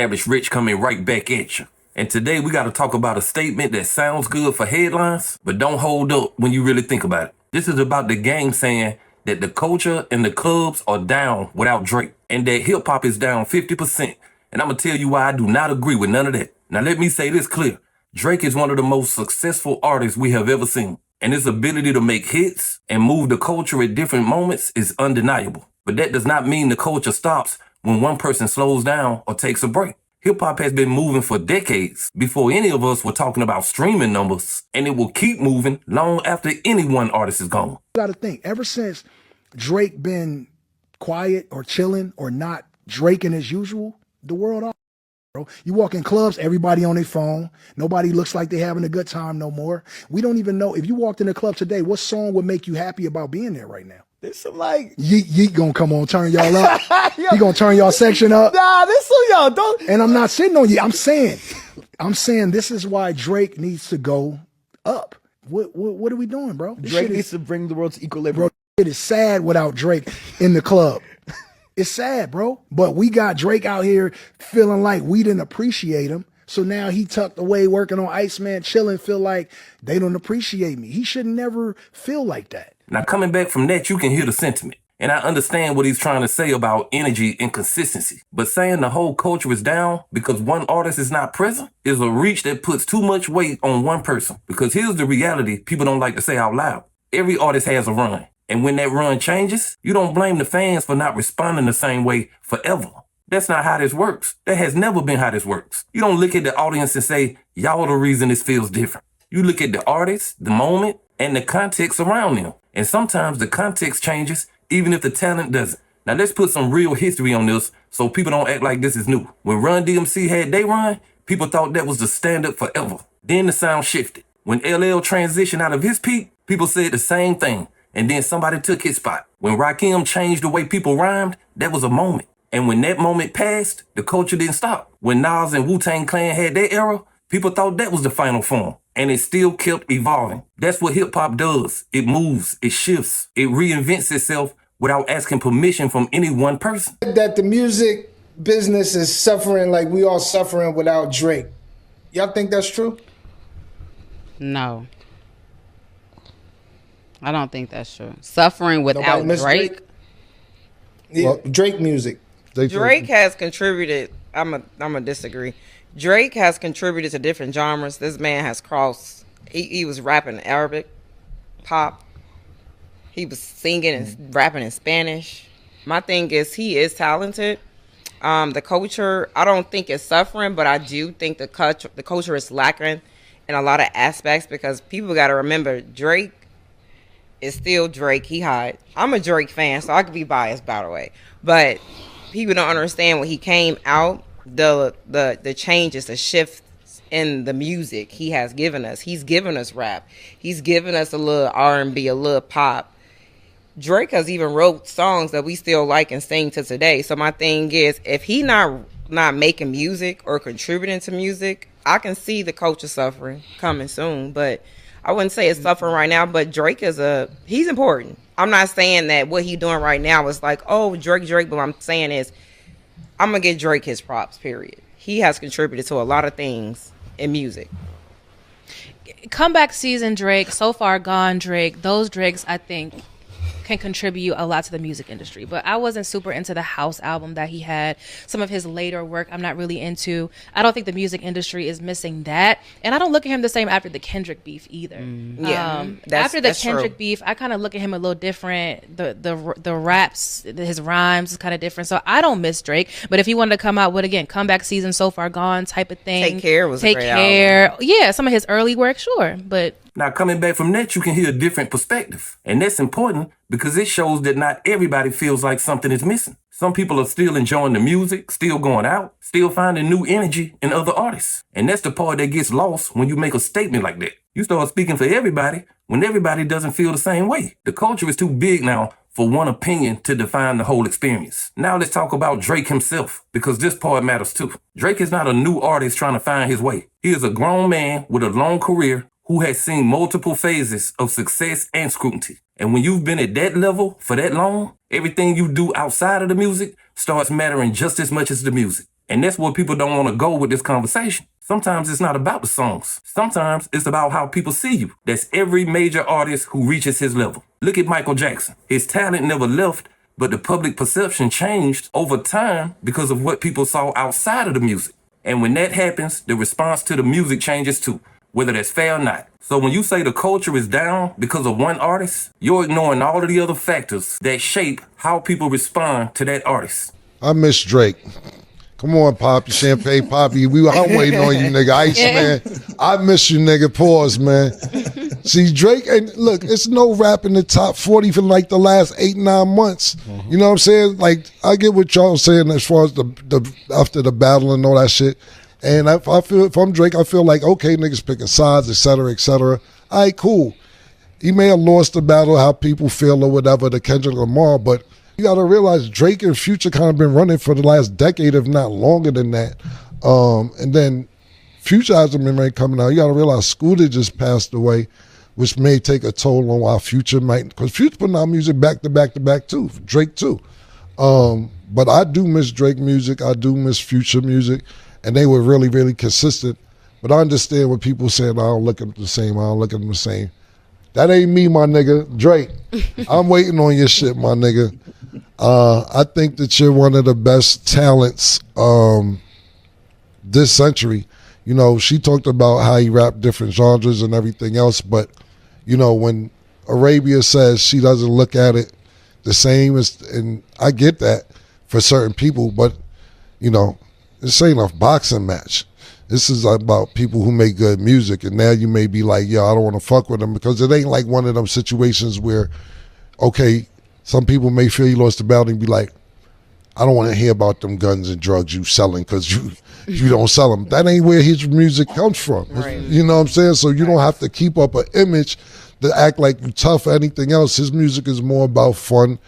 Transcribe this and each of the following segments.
established rich coming right back at you. And today we got to talk about a statement that sounds good for headlines, but don't hold up when you really think about it. This is about the game saying that the culture and the clubs are down without Drake, and that hip hop is down 50%. And I'm going to tell you why I do not agree with none of that. Now let me say this clear. Drake is one of the most successful artists we have ever seen, and his ability to make hits and move the culture at different moments is undeniable. But that does not mean the culture stops when one person slows down or takes a break. Hip-hop has been moving for decades before any of us were talking about streaming numbers, and it will keep moving long after any one artist is gone. You gotta think, ever since Drake been quiet or chilling or not Draking as usual, the world off, bro. You walk in clubs, everybody on their phone. Nobody looks like they're having a good time no more. We don't even know, if you walked in a club today, what song would make you happy about being there right now? There's some like Yeet gonna come on, turn y'all up. He gonna turn y'all section up. Nah, this some y'all don't. And I'm not sitting on you. I'm saying this is why Drake needs to go up. What are we doing, bro? Drake needs to bring the world to equilibrium. Bro, it is sad without Drake in the club. It's sad, bro. But we got Drake out here feeling like we didn't appreciate him. So now he tucked away working on Iceman, chilling, feel like they don't appreciate me. He should never feel like that. Now, coming back from that, you can hear the sentiment. And I understand what he's trying to say about energy and consistency. But saying the whole culture is down because one artist is not present is a reach that puts too much weight on one person. Because here's the reality people don't like to say out loud. Every artist has a run. And when that run changes, you don't blame the fans for not responding the same way forever. That's not how this works. That has never been how this works. You don't look at the audience and say, y'all the reason this feels different. You look at the artist, the moment, and the context around them. And sometimes the context changes even if the talent doesn't. Now let's put some real history on this so people don't act like this is new. When Run DMC had they run, people thought that was the standard forever. Then the sound shifted. When LL transitioned out of his peak, people said the same thing. And then somebody took his spot. When R.I.C.H changed the way people rhymed, that was a moment. And when that moment passed, the culture didn't stop. When Nas and Wu-Tang Clan had their era, people thought that was the final form. And it still kept evolving. That's what hip-hop does. It moves, it shifts, it reinvents itself without asking permission from any one person. That the music business is suffering like we all suffering without Drake. Y'all think that's true? No. I don't think that's true. Suffering without Drake? Yeah, well, Drake music. Drake has contributed. I'm a disagree. Drake has contributed to different genres. This man has crossed. He was rapping Arabic, pop. He was singing and rapping in Spanish. My thing is he is talented. The culture, I don't think it's suffering, but I do think the culture is lacking in a lot of aspects because people got to remember Drake is still Drake. He hot. I'm a Drake fan, so I could be biased, by the way. But people don't understand when he came out, the changes, the shifts in the music he has given us. He's given us rap. He's given us a little R&B, a little pop. Drake has even wrote songs that we still like and sing to today. So my thing is, if he not making music or contributing to music, I can see the culture suffering coming soon. But I wouldn't say it's suffering right now, but Drake he's important. I'm not saying that what he's doing right now is like, oh, Drake, but what I'm saying is I'm going to give Drake his props, period. He has contributed to a lot of things in music. Comeback season Drake, So Far Gone Drake, those Drakes, I think, can contribute a lot to the music industry. But I wasn't super into the House album that he had. Some of his later work I'm not really into. I don't think the music industry is missing that. And I don't look at him the same after the Kendrick beef either. After the Kendrick beef, I kind of look at him a little different. The raps, his rhymes is kind of different. So I don't miss Drake. But if he wanted to come out with, again, comeback season, So Far Gone type of thing. Take Care was a great album. Yeah, some of his early work, sure. But now, coming back from that, you can hear a different perspective. And that's important because it shows that not everybody feels like something is missing. Some people are still enjoying the music, still going out, still finding new energy in other artists. And that's the part that gets lost when you make a statement like that. You start speaking for everybody when everybody doesn't feel the same way. The culture is too big now for one opinion to define the whole experience. Now let's talk about Drake himself, because this part matters too. Drake is not a new artist trying to find his way. He is a grown man with a long career who has seen multiple phases of success and scrutiny. And when you've been at that level for that long, everything you do outside of the music starts mattering just as much as the music. And that's where people don't want to go with this conversation. Sometimes it's not about the songs. Sometimes it's about how people see you. That's every major artist who reaches his level. Look at Michael Jackson. His talent never left, but the public perception changed over time because of what people saw outside of the music. And when that happens, the response to the music changes too, whether that's fair or not. So when you say the culture is down because of one artist, you're ignoring all of the other factors that shape how people respond to that artist. I miss Drake. Come on, Poppy, Champagne Poppy. I'm waiting on you, nigga. Ice, man. I miss you, nigga. Pause, man. See, Drake, and look, it's no rap in the top 40 for like the last 8-9 months. Mm-hmm. You know what I'm saying? Like, I get what y'all saying as far as the after the battle and all that shit. And I feel, if I'm Drake, I feel like, okay, niggas picking sides, et cetera, et cetera. All right, cool. He may have lost the battle, how people feel or whatever, to Kendrick Lamar, but you got to realize Drake and Future kind of been running for the last decade, if not longer than that. And then Future hasn't been really coming out. You got to realize Scooter just passed away, which may take a toll on why Future might, because Future putting out music back to back to back too, Drake too. But I do miss Drake music. I do miss Future music. And they were really, really consistent. But I understand what people saying, I don't look at them the same, I don't look at them the same. That ain't me, my nigga. Drake, I'm waiting on your shit, my nigga. I think that you're one of the best talents this century. You know, she talked about how he rapped different genres and everything else, but, you know, when Arabia says she doesn't look at it the same as, and I get that for certain people, but, you know, this ain't a boxing match. This is about people who make good music, and now you may be like, yo, I don't want to fuck with them, because it ain't like one of them situations where, okay, some people may feel you lost the battle and be like, I don't want to hear about them guns and drugs you selling because you don't sell them. That ain't where his music comes from. Right. You know what I'm saying? So you don't have to keep up an image to act like you tough or anything else. His music is more about fun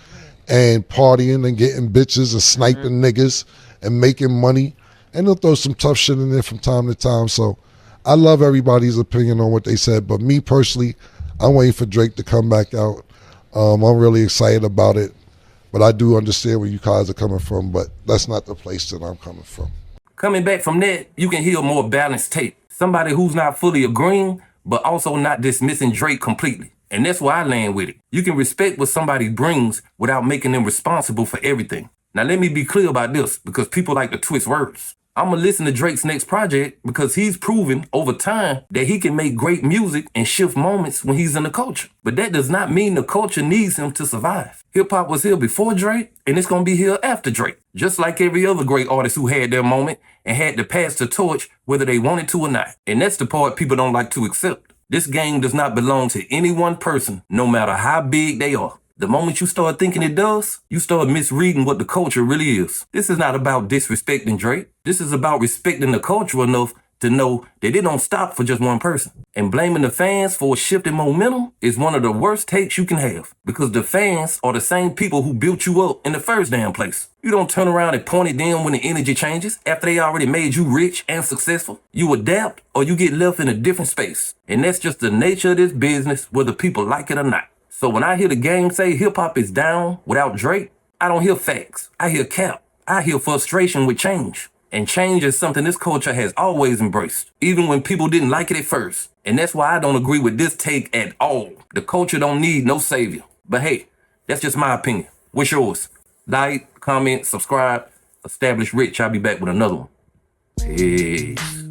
and partying and getting bitches and sniping niggas and making money. And he'll throw some tough shit in there from time to time. So I love everybody's opinion on what they said. But me personally, I'm waiting for Drake to come back out. I'm really excited about it. But I do understand where you guys are coming from. But that's not the place that I'm coming from. Coming back from that, you can hear a more balanced take. Somebody who's not fully agreeing, but also not dismissing Drake completely. And that's where I land with it. You can respect what somebody brings without making them responsible for everything. Now let me be clear about this, because people like to twist words. I'm going to listen to Drake's next project because he's proven over time that he can make great music and shift moments when he's in the culture. But that does not mean the culture needs him to survive. Hip-hop was here before Drake, and it's going to be here after Drake. Just like every other great artist who had their moment and had to pass the torch whether they wanted to or not. And that's the part people don't like to accept. This game does not belong to any one person, no matter how big they are. The moment you start thinking it does, you start misreading what the culture really is. This is not about disrespecting Drake. This is about respecting the culture enough to know that it don't stop for just one person. And blaming the fans for a shift in momentum is one of the worst takes you can have, because the fans are the same people who built you up in the first damn place. You don't turn around and point at them when the energy changes after they already made you rich and successful. You adapt or you get left in a different space. And that's just the nature of this business, whether people like it or not. So when I hear the game say hip-hop is down without Drake, I don't hear facts. I hear cap. I hear frustration with change. And change is something this culture has always embraced, even when people didn't like it at first. And that's why I don't agree with this take at all. The culture don't need no savior. But hey, that's just my opinion. What's yours? Like, comment, subscribe. Establish Rich. I'll be back with another one. Peace.